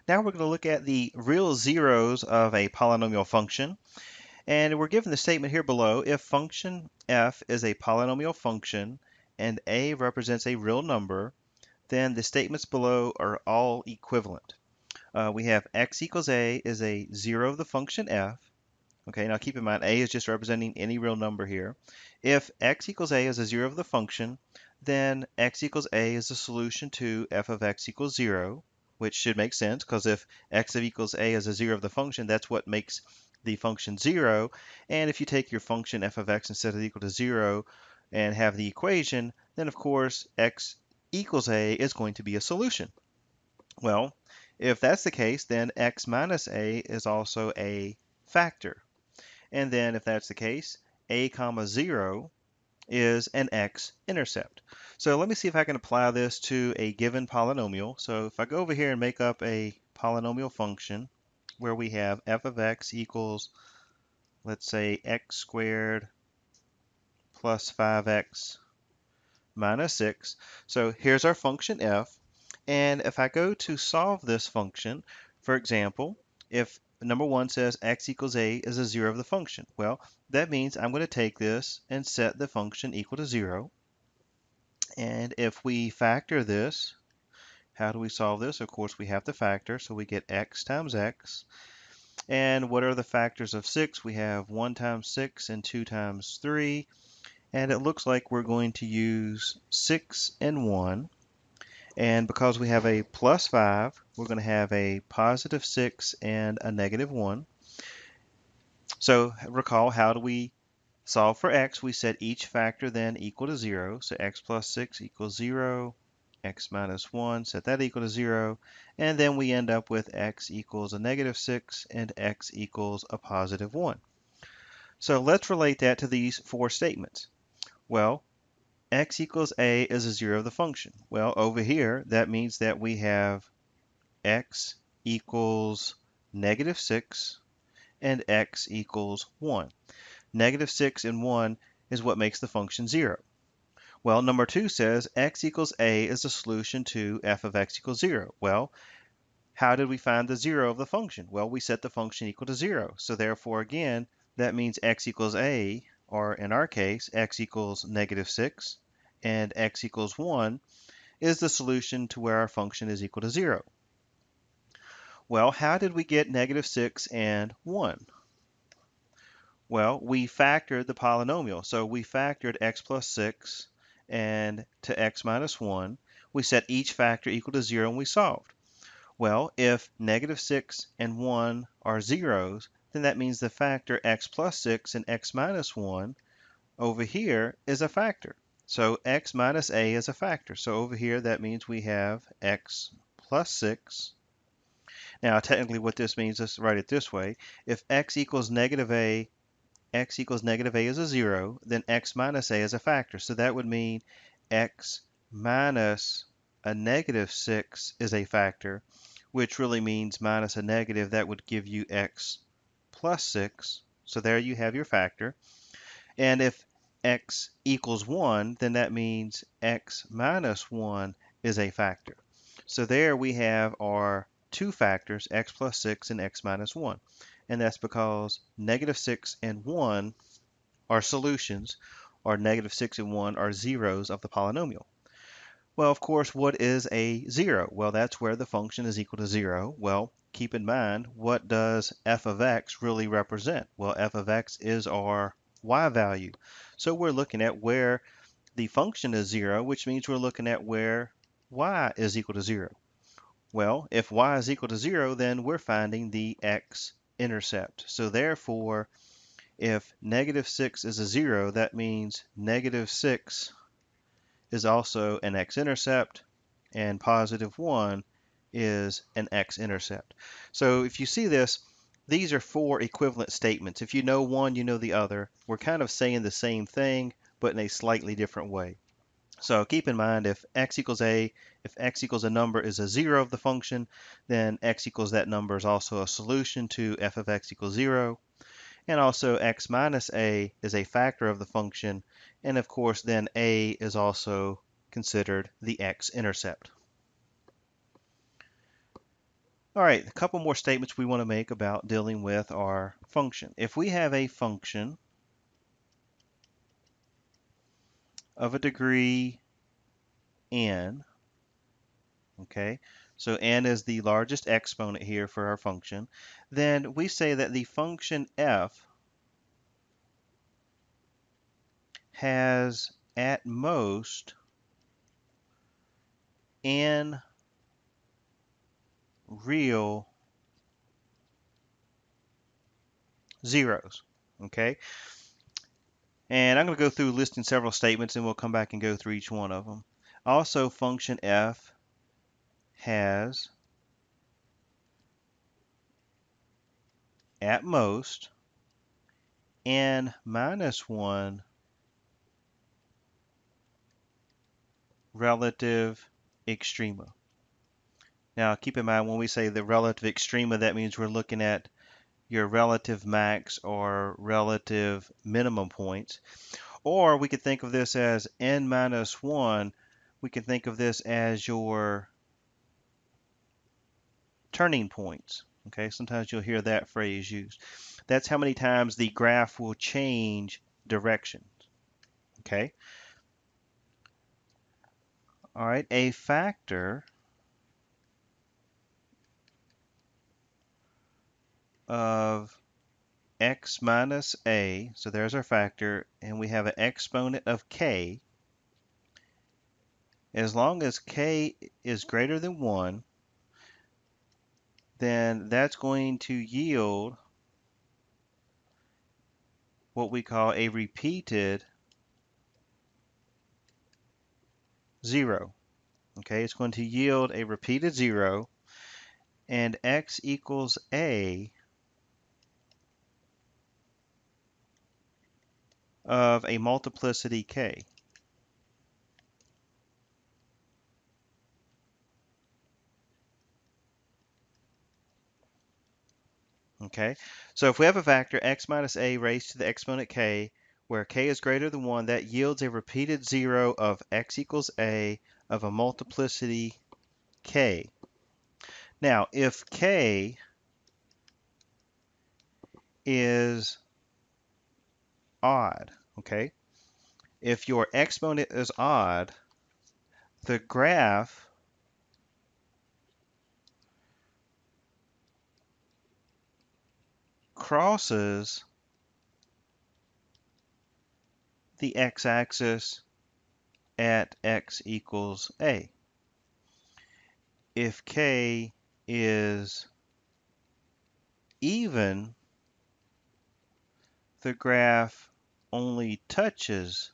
Now we're going to look at the real zeros of a polynomial function. And we're given the statement here below: if function f is a polynomial function and a represents a real number, then the statements below are all equivalent. We have x equals a is a zero of the function f. Okay, now keep in mind a is just representing any real number here. If x equals a is a zero of the function, then x equals a is the solution to f of x equals 0, which should make sense because if x of equals a is a zero of the function, that's what makes the function 0. And if you take your function f of x instead of equal to 0 and have the equation, then of course x equals a is going to be a solution. Well, if that's the case, then x minus a is also a factor. And then if that's the case, a comma 0 is an x-intercept. So let me see if I can apply this to a given polynomial. So if I go over here and make up a polynomial function where we have f of x equals, let's say, x squared plus 5x minus 6. So here's our function f. And if I go to solve this function, for example, if number 1 says x equals a is a 0 of the function, well, that means I'm going to take this and set the function equal to 0. And if we factor this, how do we solve this? Of course, we have to factor, so we get x times x. And what are the factors of 6? We have 1 times 6 and 2 times 3. And it looks like we're going to use 6 and 1. And because we have a plus 5, we're going to have a positive 6 and a negative 1. So recall, how do we solve for x? We set each factor then equal to 0. So x plus 6 equals 0. X minus 1, set that equal to 0. And then we end up with x equals a negative 6 and x equals a positive 1. So let's relate that to these four statements. Well, x equals a is a 0 of the function. Well, over here, that means that we have x equals negative 6 and x equals 1. Negative 6 and 1 is what makes the function 0. Well, number 2 says x equals a is the solution to f of x equals 0. Well, how did we find the 0 of the function? Well, we set the function equal to 0. So therefore, again, that means x equals a, or in our case, x equals negative 6, and x equals 1 is the solution to where our function is equal to 0. Well, how did we get negative 6 and 1? Well, we factored the polynomial. So we factored x plus 6 and to x minus 1. We set each factor equal to 0 and we solved. Well, if negative 6 and 1 are zeros, then that means the factor x plus 6 and x minus 1 over here is a factor. So x minus a is a factor. So over here, that means we have x plus 6. Now, technically what this means, let's write it this way. If x equals negative a, x equals negative a is a 0, then x minus a is a factor. So that would mean x minus a negative 6 is a factor, which really means minus a negative. That would give you x plus 6. So there you have your factor. And if x equals 1, then that means x minus 1 is a factor. So there we have our two factors, x plus 6 and x minus 1. And that's because negative 6 and 1 are solutions, or negative 6 and 1 are zeros of the polynomial. Well, of course, what is a 0? Well, that's where the function is equal to 0. Well, keep in mind, what does f of x really represent? Well, f of x is our y value. So we're looking at where the function is 0, which means we're looking at where y is equal to 0. Well, if y is equal to 0, then we're finding the x-intercept. So therefore, if negative 6 is a 0, that means negative 6 is also an x-intercept, and positive 1 is an x-intercept. So if you see this, these are four equivalent statements. If you know one, you know the other. We're kind of saying the same thing, but in a slightly different way. So keep in mind, if x equals a, if x equals a number is a 0 of the function, then x equals that number is also a solution to f of x equals 0. And also x minus a is a factor of the function. And of course, then a is also considered the x-intercept. All right, a couple more statements we want to make about dealing with our function. If we have a function of a degree n, okay, so n is the largest exponent here for our function, then we say that the function f has at most n real zeros, okay? And I'm going to go through listing several statements and we'll come back and go through each one of them. Also, function f has at most n minus 1 relative extrema. Now keep in mind when we say the relative extrema, that means we're looking at your relative max or relative minimum points. Or we could think of this as n minus 1. We can think of this as your turning points. Okay, sometimes you'll hear that phrase used. That's how many times the graph will change direction. Okay. All right, a factor of x minus a, so there's our factor, and we have an exponent of k. As long as k is greater than 1, then that's going to yield what we call a repeated 0. Okay, it's going to yield a repeated 0, and x equals a of a multiplicity k. Okay, so if we have a factor x minus a raised to the exponent k, where k is greater than 1, that yields a repeated 0 of x equals a of a multiplicity k. Now, if k is odd, okay, if your exponent is odd, the graph crosses the x-axis at x equals a. If k is even, the graph only touches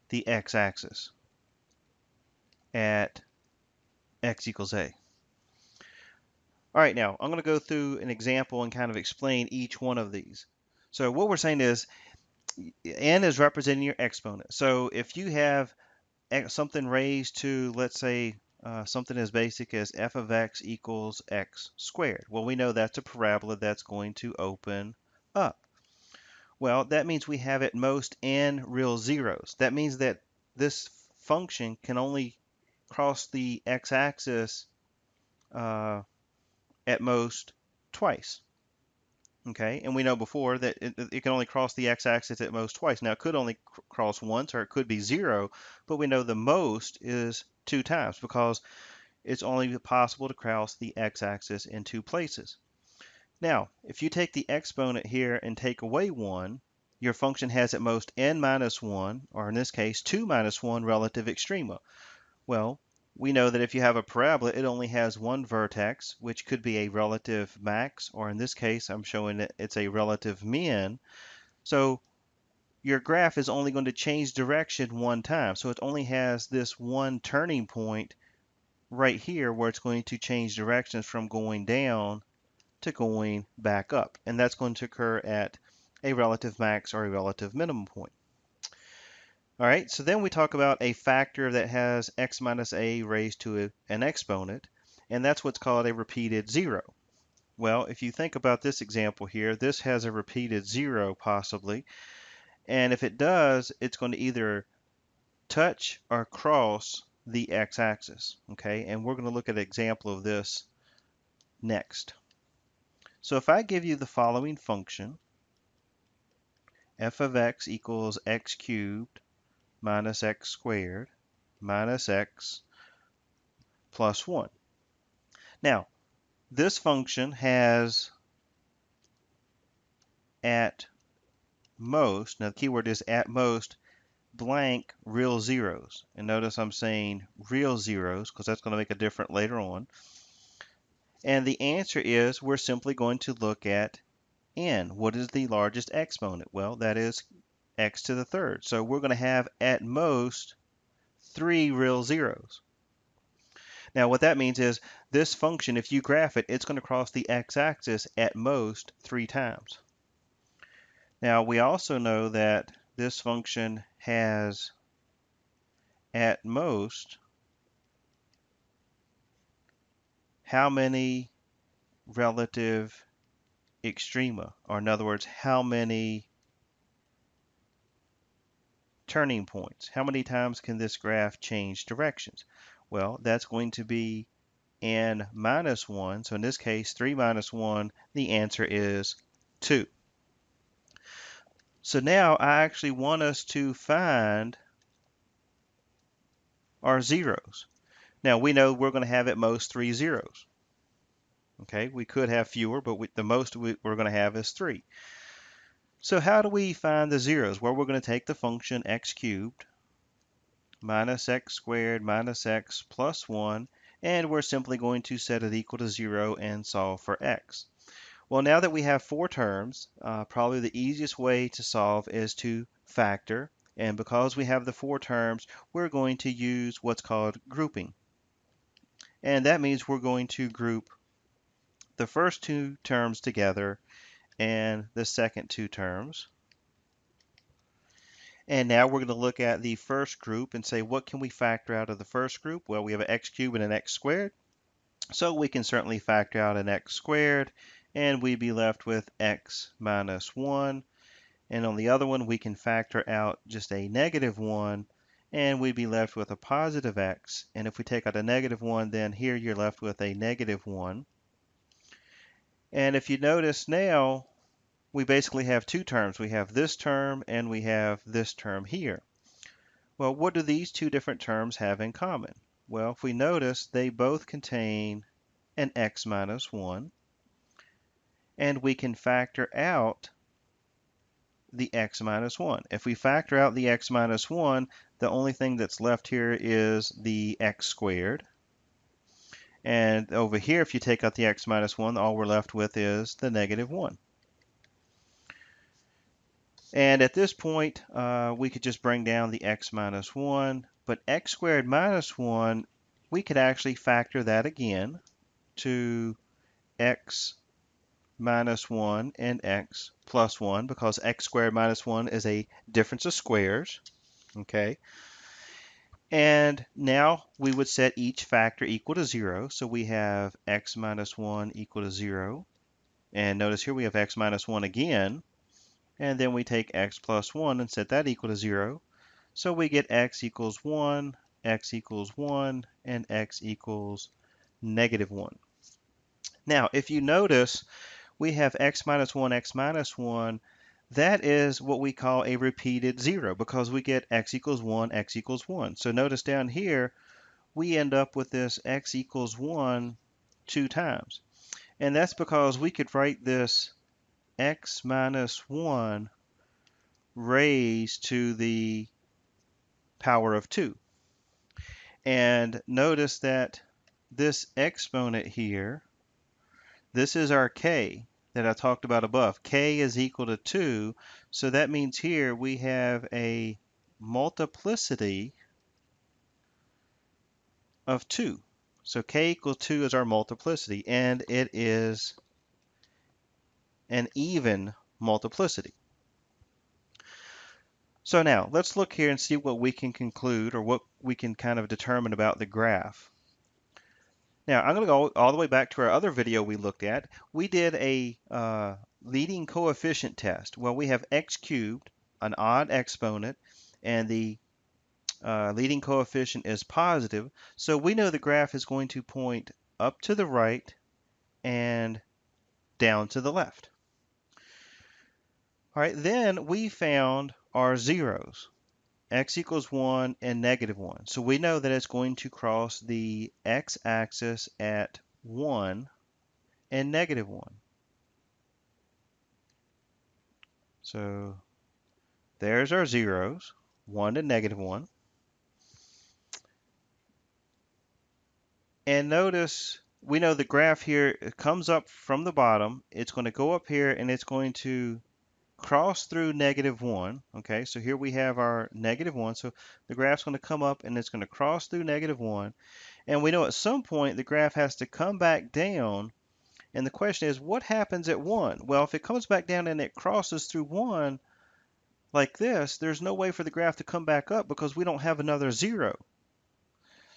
the x-axis at x equals a. All right, now I'm going to go through an example and kind of explain each one of these. So what we're saying is n is representing your exponent. So if you have something raised to, let's say, something as basic as f of x equals x squared. Well, we know that's a parabola that's going to open up. Well, that means we have at most n real zeros. That means that this function can only cross the x-axis at most twice. Okay, and we know before that it can only cross the x-axis at most twice. Now, it could only cross once, or it could be 0, but we know the most is 2 times because it's only possible to cross the x-axis in 2 places. Now, if you take the exponent here and take away 1, your function has at most n minus 1, or in this case, 2 minus 1 relative extrema. Well, we know that if you have a parabola, it only has one vertex, which could be a relative max, or in this case, I'm showing that it's a relative min. So your graph is only going to change direction one time. So it only has this one turning point right here where it's going to change directions from going down to going back up. And that's going to occur at a relative max or a relative minimum point. All right, so then we talk about a factor that has x minus a raised to an exponent, and that's what's called a repeated 0. Well, if you think about this example here, this has a repeated 0 possibly, and if it does, it's going to either touch or cross the x-axis, okay? And we're going to look at an example of this next. So if I give you the following function, f of x equals x cubed minus x squared minus x plus 1. Now, this function has at most, now the keyword is at most, blank real zeros. And notice I'm saying real zeros because that's going to make a difference later on. And the answer is we're simply going to look at n. What is the largest exponent? Well, that is x to the third. So we're going to have at most 3 real zeros. Now what that means is this function, if you graph it, it's going to cross the x-axis at most 3 times. Now we also know that this function has at most how many relative extrema, or in other words, how many turning points. How many times can this graph change directions? Well, that's going to be n minus 1. So in this case, 3 minus 1, the answer is 2. So now I actually want us to find our zeros. Now we know we're going to have at most 3 zeros. Okay, we could have fewer, but the most we're going to have is 3. So how do we find the zeros? Well, we're going to take the function x cubed minus x squared minus x plus 1, and we're simply going to set it equal to 0 and solve for x. Well, now that we have 4 terms, probably the easiest way to solve is to factor. And because we have the 4 terms, we're going to use what's called grouping. And that means we're going to group the first 2 terms together and the second 2 terms. And now we're going to look at the first group and say, what can we factor out of the first group? Well, we have an x cubed and an x squared. So we can certainly factor out an x squared, and we'd be left with x minus 1. And on the other one, we can factor out just a negative 1, and we'd be left with a positive x. And if we take out a negative 1, then here you're left with a negative 1. And if you notice now, we basically have 2 terms. We have this term, and we have this term here. Well, what do these 2 different terms have in common? Well, if we notice, they both contain an x minus 1, and we can factor out the x minus 1. If we factor out the x minus 1, the only thing that's left here is the x squared. And over here, if you take out the x minus 1, all we're left with is the negative 1. And at this point, we could just bring down the x minus 1, but x squared minus 1, we could actually factor that again to x minus 1 and x plus 1, because x squared minus 1 is a difference of squares. Okay. And now we would set each factor equal to 0. So we have x minus 1 equal to 0. And notice here we have x minus 1 again. And then we take x plus 1 and set that equal to 0. So we get x equals 1, x equals 1, and x equals negative 1. Now, if you notice, we have x minus 1, x minus 1. That is what we call a repeated 0 because we get x equals 1, x equals 1. So notice down here, we end up with this x equals 1 2 times. And that's because we could write this x minus 1 raised to the power of 2. And notice that this exponent here, this is our k that I talked about above. K is equal to 2, so that means here we have a multiplicity of 2. So k equals 2 is our multiplicity, and it is an even multiplicity. So now, let's look here and see what we can conclude or what we can kind of determine about the graph. Now, I'm going to go all the way back to our other video we looked at. We did a leading coefficient test. Well, we have x cubed, an odd exponent, and the leading coefficient is positive, so we know the graph is going to point up to the right and down to the left. All right, then we found our zeros, x equals 1 and negative 1. So we know that it's going to cross the x-axis at 1 and negative 1. So there's our zeros, 1 and negative 1. And notice we know the graph here, it comes up from the bottom. It's going to go up here and it's going to cross through negative 1. Okay, so here we have our negative 1. So the graph's going to come up and it's going to cross through negative 1. And we know at some point the graph has to come back down. And the question is, what happens at 1? Well, if it comes back down and it crosses through 1 like this, there's no way for the graph to come back up because we don't have another 0.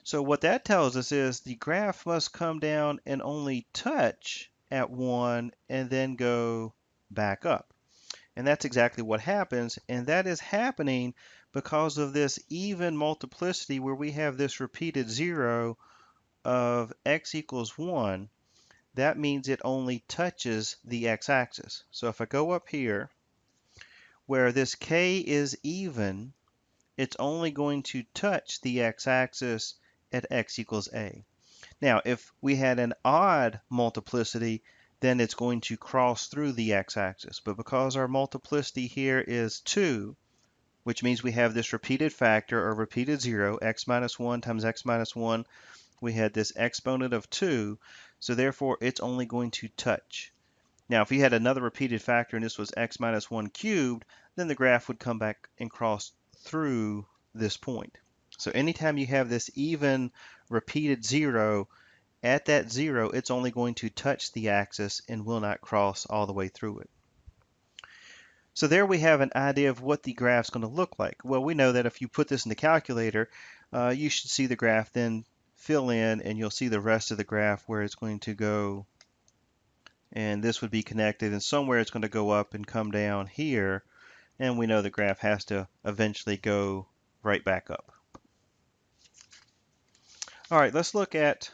So what that tells us is the graph must come down and only touch at 1 and then go back up. And that's exactly what happens, and that is happening because of this even multiplicity where we have this repeated 0 of x equals 1. That means it only touches the x-axis. So if I go up here, where this k is even, it's only going to touch the x-axis at x equals a. Now, if we had an odd multiplicity, then it's going to cross through the x-axis. But because our multiplicity here is 2, which means we have this repeated factor or repeated 0, x minus 1 times x minus 1, we had this exponent of 2, so therefore it's only going to touch. Now, if we had another repeated factor and this was x minus 1 cubed, then the graph would come back and cross through this point. So anytime you have this even repeated 0, at that 0, it's only going to touch the axis and will not cross all the way through it. So there we have an idea of what the graph's going to look like. Well, we know that if you put this in the calculator, you should see the graph then fill in, and you'll see the rest of the graph where it's going to go, and this would be connected, and somewhere it's going to go up and come down here, and we know the graph has to eventually go right back up. All right, let's look at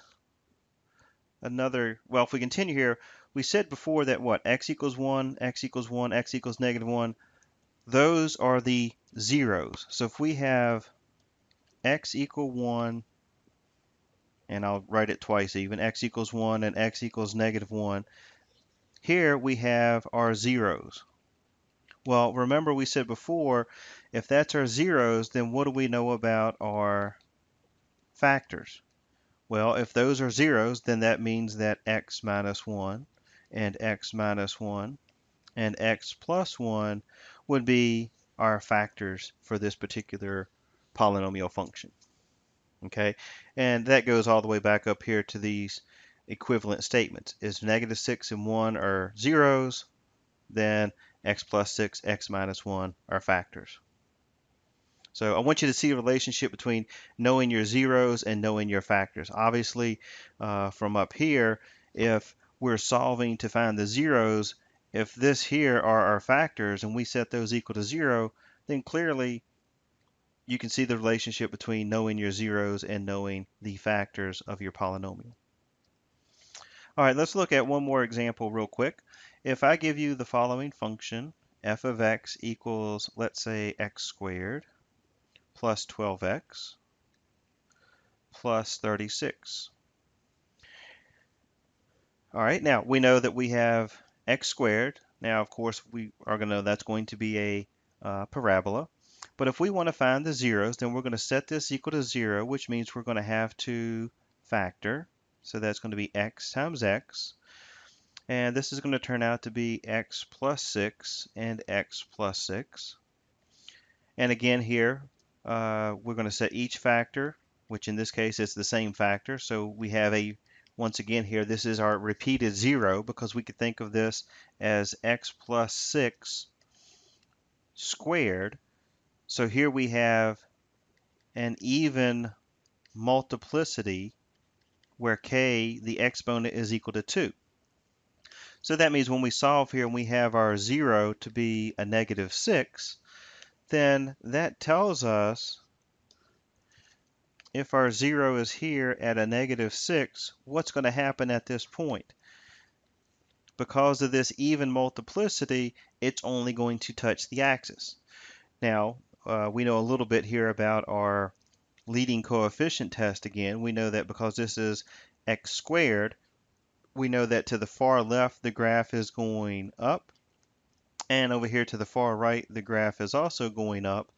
another, well, if we continue here, we said before that what, x equals 1, x equals 1, x equals negative 1, those are the zeros. So if we have x equal 1, and I'll write it twice even, x equals 1 and x equals negative 1, here we have our zeros. Well, remember we said before, if that's our zeros, then what do we know about our factors? Well, if those are zeros, then that means that x minus 1 and x minus 1 and x plus 1 would be our factors for this particular polynomial function. Okay, and that goes all the way back up here to these equivalent statements. If negative 6 and 1 are zeros, then x plus 6, x minus 1 are factors. So I want you to see a relationship between knowing your zeros and knowing your factors. Obviously, from up here, if we're solving to find the zeros, if this here are our factors and we set those equal to 0, then clearly you can see the relationship between knowing your zeros and knowing the factors of your polynomial. All right, let's look at one more example real quick. If I give you the following function, f of x equals, let's say, x squared plus 12x plus 36. All right, now we know that we have x squared. Now, of course, we are going to know that's going to be a parabola. But if we want to find the zeros, then we're going to set this equal to 0, which means we're going to have to factor. So that's going to be x times x. And this is going to turn out to be x plus 6 and x plus 6. And again here, we're going to set each factor, which in this case is the same factor. So we have a, once again here, this is our repeated 0 because we could think of this as x plus 6 squared. So here we have an even multiplicity where k, the exponent, is equal to 2. So that means when we solve here and we have our 0 to be a negative 6, then that tells us if our 0 is here at a -6, what's going to happen at this point? Because of this even multiplicity, it's only going to touch the axis. Now, we know a little bit here about our leading coefficient test again. We know that because this is x squared, we know that to the far left, the graph is going up. And over here to the far right, the graph is also going up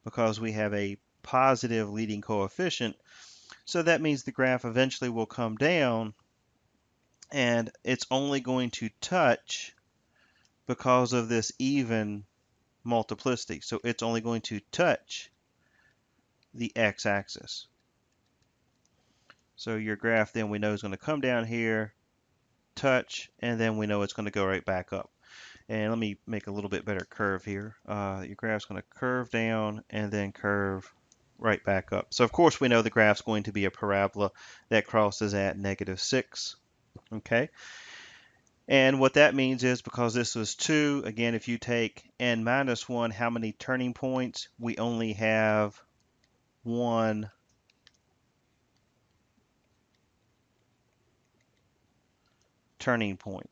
because we have a positive leading coefficient. So that means the graph eventually will come down, and it's only going to touch because of this even multiplicity. So it's only going to touch the x-axis. So your graph then we know is going to come down here, touch, and then we know it's going to go right back up. And let me make a little bit better curve here. Your graph's going to curve down and then curve right back up. So of course we know the graph's going to be a parabola that crosses at -6. Okay. And what that means is because this was 2, again, if you take n minus 1, how many turning points? We only have one turning point.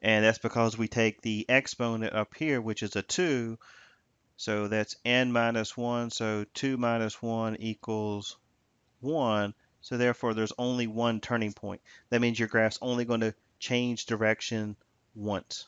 And that's because we take the exponent up here, which is a 2. So that's n minus 1. So 2 minus 1 equals 1. So therefore, there's only one turning point. That means your graph's only going to change direction once.